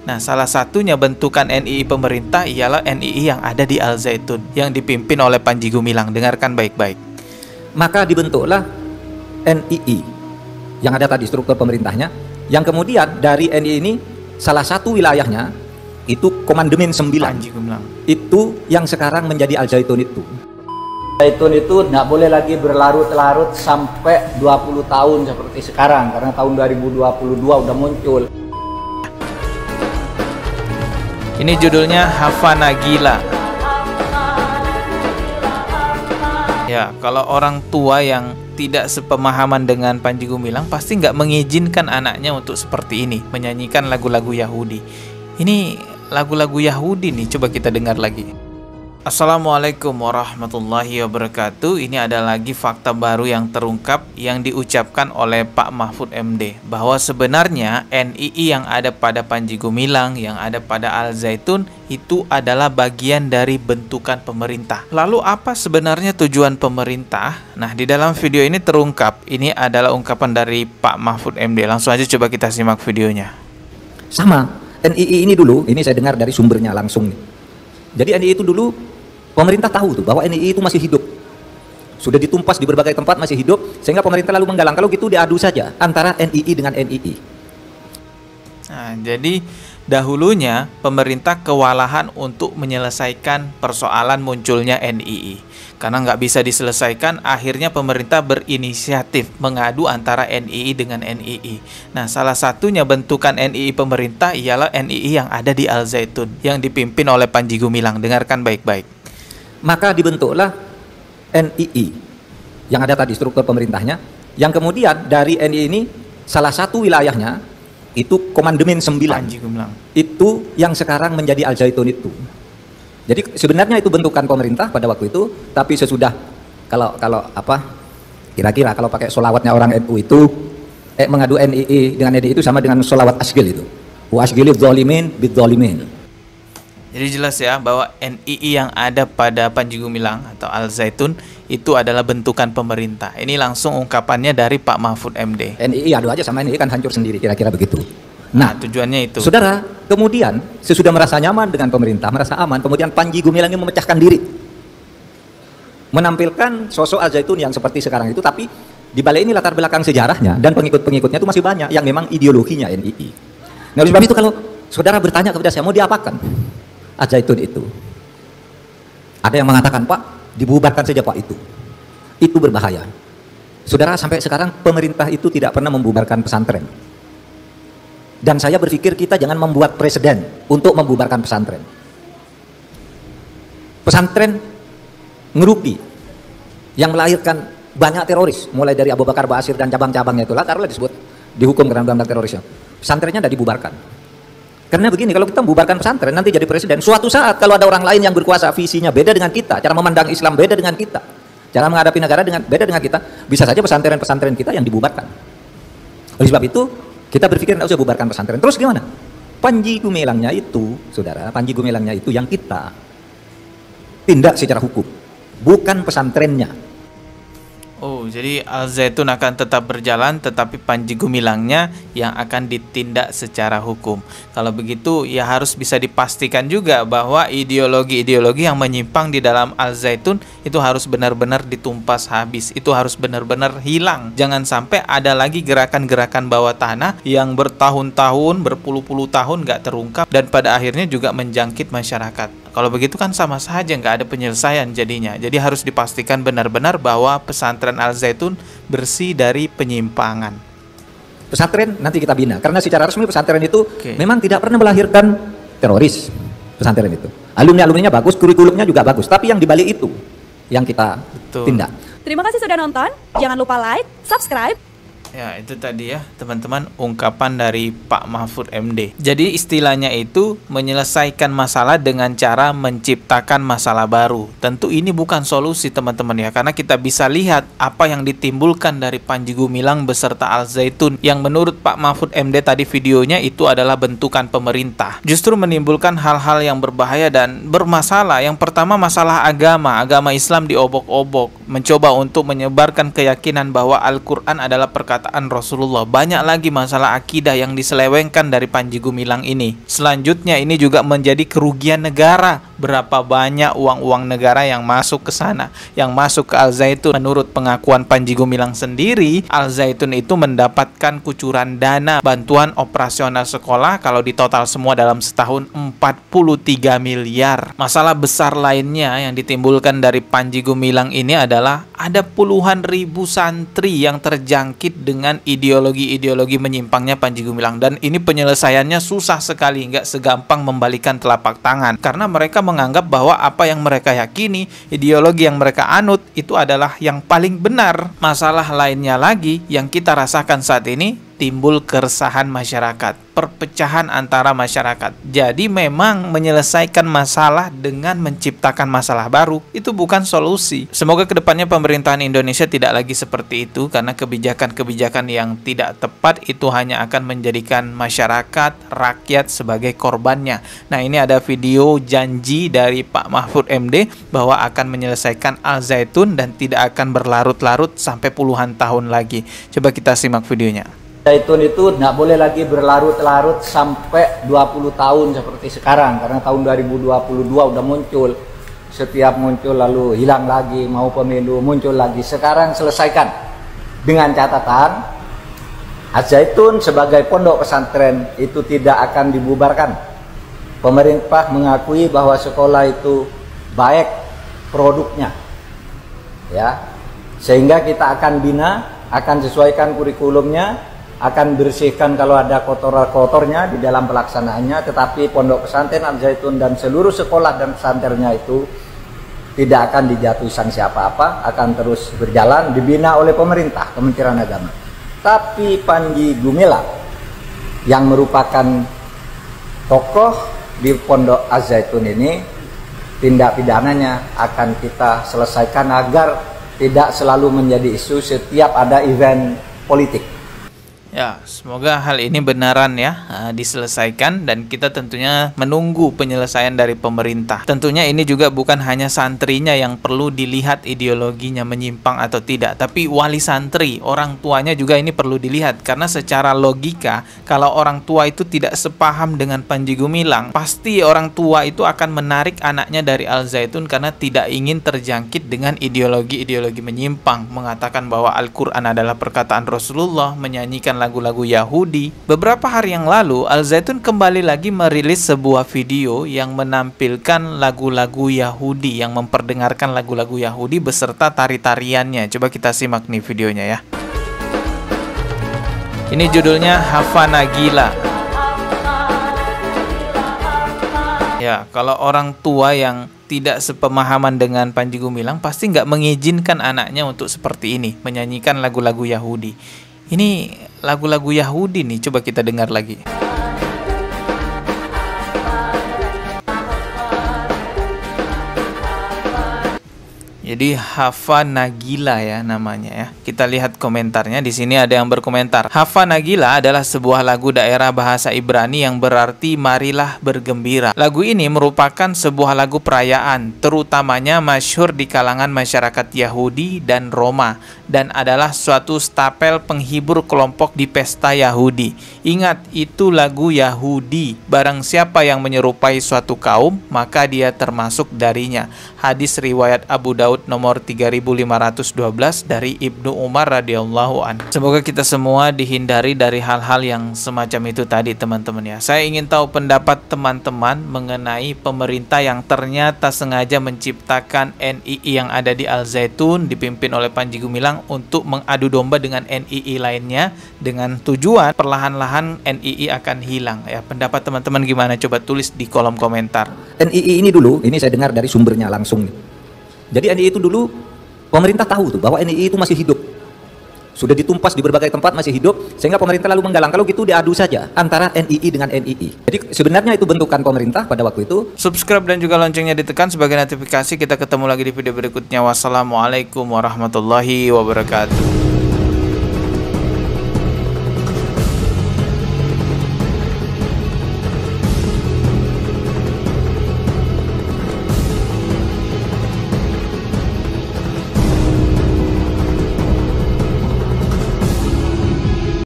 Nah, salah satunya bentukan NII pemerintah ialah NII yang ada di Al Zaitun, yang dipimpin oleh Panji Gumilang. Dengarkan baik-baik. Maka dibentuklah NII yang ada tadi struktur pemerintahnya, yang kemudian dari NII ini salah satu wilayahnya itu Komandemen 9. Panji Gumilang. Itu yang sekarang menjadi Al Zaitun itu. Zaitun itu nggak boleh lagi berlarut-larut sampai 20 tahun seperti sekarang, karena tahun 2022 udah muncul. Ini judulnya Hafa Nagila. Ya, kalau orang tua yang tidak sepemahaman dengan Panji Gumilang pasti nggak mengizinkan anaknya untuk seperti ini, menyanyikan lagu-lagu Yahudi. Ini lagu-lagu Yahudi nih, coba kita dengar lagi. Assalamualaikum warahmatullahi wabarakatuh. Ini ada lagi fakta baru yang terungkap yang diucapkan oleh Pak Mahfud MD, bahwa sebenarnya NII yang ada pada Panji Gumilang, yang ada pada Al Zaitun itu adalah bagian dari bentukan pemerintah. Lalu apa sebenarnya tujuan pemerintah? Nah, di dalam video ini terungkap. Ini adalah ungkapan dari Pak Mahfud MD. Langsung aja coba kita simak videonya. Sama, NII ini dulu, ini saya dengar dari sumbernya langsung nih. Jadi NII itu dulu pemerintah tahu tuh bahwa NII itu masih hidup, sudah ditumpas di berbagai tempat masih hidup, sehingga pemerintah lalu menggalang kalau gitu diadu saja antara NII dengan NII. Nah, jadi dahulunya pemerintah kewalahan untuk menyelesaikan persoalan munculnya NII. Karena nggak bisa diselesaikan, akhirnya pemerintah berinisiatif mengadu antara NII dengan NII. Nah, salah satunya bentukan NII pemerintah ialah NII yang ada di Al Zaitun, yang dipimpin oleh Panji Gumilang. Dengarkan baik-baik. Maka dibentuklah NII yang ada tadi struktur pemerintahnya, yang kemudian dari NII ini salah satu wilayahnya itu Komandemen 9. Panji Gumilang. Itu yang sekarang menjadi Al Zaitun itu. Jadi sebenarnya itu bentukan pemerintah pada waktu itu, tapi sesudah kalau apa kira-kira kalau pakai solawatnya orang NU itu mengadu NII dengan NII itu sama dengan solawat asgil itu. Wa asgilid zalimin bid zalimin. Jadi jelas ya bahwa NII yang ada pada Panji Gumilang atau Al Zaitun itu adalah bentukan pemerintah. Ini langsung ungkapannya dari Pak Mahfud MD. NII adu aja sama NII kan hancur sendiri, kira-kira begitu. Nah, tujuannya itu. Saudara, kemudian sesudah merasa nyaman dengan pemerintah, merasa aman, kemudian Panji Gumilang ini memecahkan diri, menampilkan sosok Al Zaitun yang seperti sekarang itu, tapi di balik ini latar belakang sejarahnya dan pengikut-pengikutnya itu masih banyak yang memang ideologinya NII. Nah, oleh sebab itu kalau saudara bertanya kepada saya, mau diapakan Al Zaitun itu? Ada yang mengatakan, Pak, dibubarkan saja Pak itu. Itu berbahaya. Saudara, sampai sekarang pemerintah itu tidak pernah membubarkan pesantren. Dan saya berpikir kita jangan membuat presiden untuk membubarkan pesantren. Pesantren ngerugi, yang melahirkan banyak teroris, mulai dari Abu Bakar Ba'asyir dan cabang-cabangnya itulah, taruhlah disebut dihukum karena undang-undang terorisnya. Pesantrennya tidak dibubarkan. Karena begini, kalau kita membubarkan pesantren nanti jadi presiden, suatu saat kalau ada orang lain yang berkuasa, visinya beda dengan kita, cara memandang Islam beda dengan kita, cara menghadapi negara beda dengan kita, bisa saja pesantren-pesantren kita yang dibubarkan. Oleh sebab itu kita berpikir tidak usah bubarkan pesantren. Terus gimana? Panji Gumilangnya itu, saudara, Panji Gumilangnya itu yang kita tindak secara hukum, bukan pesantrennya. Oh, jadi Al Zaitun akan tetap berjalan, tetapi Panji Gumilangnya yang akan ditindak secara hukum. Kalau begitu, ya harus bisa dipastikan juga bahwa ideologi-ideologi yang menyimpang di dalam Al Zaitun itu harus benar-benar ditumpas habis. Itu harus benar-benar hilang. Jangan sampai ada lagi gerakan-gerakan bawah tanah yang bertahun-tahun, berpuluh-puluh tahun nggak terungkap dan pada akhirnya juga menjangkit masyarakat. Kalau begitu kan sama saja nggak ada penyelesaian jadinya. Jadi harus dipastikan benar-benar bahwa pesantren Al Zaitun bersih dari penyimpangan. Pesantren nanti kita bina, karena secara resmi pesantren itu memang tidak pernah melahirkan teroris. Pesantren itu alumni-alumninya bagus, kurikulumnya juga bagus, tapi yang dibalik itu yang kita tindak. Terima kasih sudah nonton, jangan lupa like, subscribe. Ya, itu tadi ya teman-teman ungkapan dari Pak Mahfud MD. Jadi istilahnya itu menyelesaikan masalah dengan cara menciptakan masalah baru. Tentu ini bukan solusi teman-teman ya, karena kita bisa lihat apa yang ditimbulkan dari Panji Gumilang beserta Al Zaitun yang menurut Pak Mahfud MD tadi videonya itu adalah bentukan pemerintah. Justru menimbulkan hal-hal yang berbahaya dan bermasalah. Yang pertama masalah agama Islam diobok-obok, mencoba untuk menyebarkan keyakinan bahwa Al-Quran adalah perkataan perkataan Rasulullah. Banyak lagi masalah akidah yang diselewengkan dari Panji Gumilang ini. Selanjutnya ini juga menjadi kerugian negara. Berapa banyak uang-uang negara yang masuk ke sana, yang masuk ke Al Zaitun. Menurut pengakuan Panji Gumilang sendiri, Al Zaitun itu mendapatkan kucuran dana bantuan operasional sekolah kalau ditotal semua dalam setahun 43 miliar. Masalah besar lainnya yang ditimbulkan dari Panji Gumilang ini adalah ada puluhan ribu santri yang terjangkit dengan ideologi-ideologi menyimpangnya Panji Gumilang, dan ini penyelesaiannya susah sekali, nggak segampang membalikan telapak tangan, karena mereka menganggap bahwa apa yang mereka yakini, ideologi yang mereka anut itu adalah yang paling benar. Masalah lainnya lagi yang kita rasakan saat ini, timbul keresahan masyarakat, perpecahan antara masyarakat. Jadi memang menyelesaikan masalah dengan menciptakan masalah baru itu bukan solusi. Semoga kedepannya pemerintahan Indonesia tidak lagi seperti itu, karena kebijakan-kebijakan yang tidak tepat itu hanya akan menjadikan masyarakat, rakyat sebagai korbannya. Nah, ini ada video janji dari Pak Mahfud MD bahwa akan menyelesaikan Al Zaitun dan tidak akan berlarut-larut sampai puluhan tahun lagi. Coba kita simak videonya. Zaitun itu tidak boleh lagi berlarut-larut sampai 20 tahun seperti sekarang, karena tahun 2022 udah muncul, setiap muncul lalu hilang lagi, mau pemilu muncul lagi. Sekarang selesaikan dengan catatan Al Zaitun sebagai pondok pesantren itu tidak akan dibubarkan. Pemerintah mengakui bahwa sekolah itu baik produknya, ya, sehingga kita akan bina, akan sesuaikan kurikulumnya, akan bersihkan kalau ada kotor-kotornya di dalam pelaksanaannya. Tetapi pondok pesantren Al Zaitun dan seluruh sekolah dan pesantrennya itu tidak akan dijatuhi sanksi apa-apa, akan terus berjalan, dibina oleh pemerintah, Kementerian Agama. Tapi Panji Gumilang yang merupakan tokoh di pondok Al Zaitun ini, tindak pidananya akan kita selesaikan agar tidak selalu menjadi isu setiap ada event politik. Ya, semoga hal ini benaran ya diselesaikan, dan kita tentunya menunggu penyelesaian dari pemerintah. Tentunya ini juga bukan hanya santrinya yang perlu dilihat ideologinya menyimpang atau tidak, tapi wali santri, orang tuanya juga ini perlu dilihat, karena secara logika kalau orang tua itu tidak sepaham dengan Panji Gumilang, pasti orang tua itu akan menarik anaknya dari Al Zaitun karena tidak ingin terjangkit dengan ideologi-ideologi menyimpang, mengatakan bahwa Al-Quran adalah perkataan Rasulullah, menyanyikan lagu-lagu Yahudi. Beberapa hari yang lalu, Al Zaitun kembali lagi merilis sebuah video yang menampilkan lagu-lagu Yahudi, yang memperdengarkan lagu-lagu Yahudi beserta tari-tariannya. Coba kita simak nih videonya ya. Ini judulnya Hava Nagila. Ya, kalau orang tua yang tidak sepemahaman dengan Panji Gumilang pasti nggak mengizinkan anaknya untuk seperti ini, menyanyikan lagu-lagu Yahudi. Ini lagu-lagu Yahudi nih, coba kita dengar lagi. Jadi Hava Nagila ya namanya ya. Kita lihat komentarnya. Di sini ada yang berkomentar, Hava Nagila adalah sebuah lagu daerah bahasa Ibrani yang berarti marilah bergembira. Lagu ini merupakan sebuah lagu perayaan, terutamanya masyhur di kalangan masyarakat Yahudi dan Roma, dan adalah suatu stapel penghibur kelompok di pesta Yahudi. Ingat, itu lagu Yahudi. Barang siapa yang menyerupai suatu kaum, maka dia termasuk darinya. Hadis riwayat Abu Daud nomor 3512 dari Ibnu Umar radhiyallahu anhu. Semoga kita semua dihindari dari hal-hal yang semacam itu tadi, teman-teman ya. Saya ingin tahu pendapat teman-teman mengenai pemerintah yang ternyata sengaja menciptakan NII yang ada di Al Zaitun dipimpin oleh Panji Gumilang untuk mengadu domba dengan NII lainnya, dengan tujuan perlahan-lahan NII akan hilang ya. Pendapat teman-teman gimana? Coba tulis di kolom komentar. NII ini dulu, ini saya dengar dari sumbernya langsung nih. Jadi NII itu dulu pemerintah tahu tuh bahwa NII itu masih hidup, sudah ditumpas di berbagai tempat masih hidup, sehingga pemerintah lalu menggalang kalau gitu diadu saja antara NII dengan NII. Jadi sebenarnya itu bentukan pemerintah pada waktu itu. Subscribe dan juga loncengnya ditekan sebagai notifikasi. Kita ketemu lagi di video berikutnya. Wassalamualaikum warahmatullahi wabarakatuh.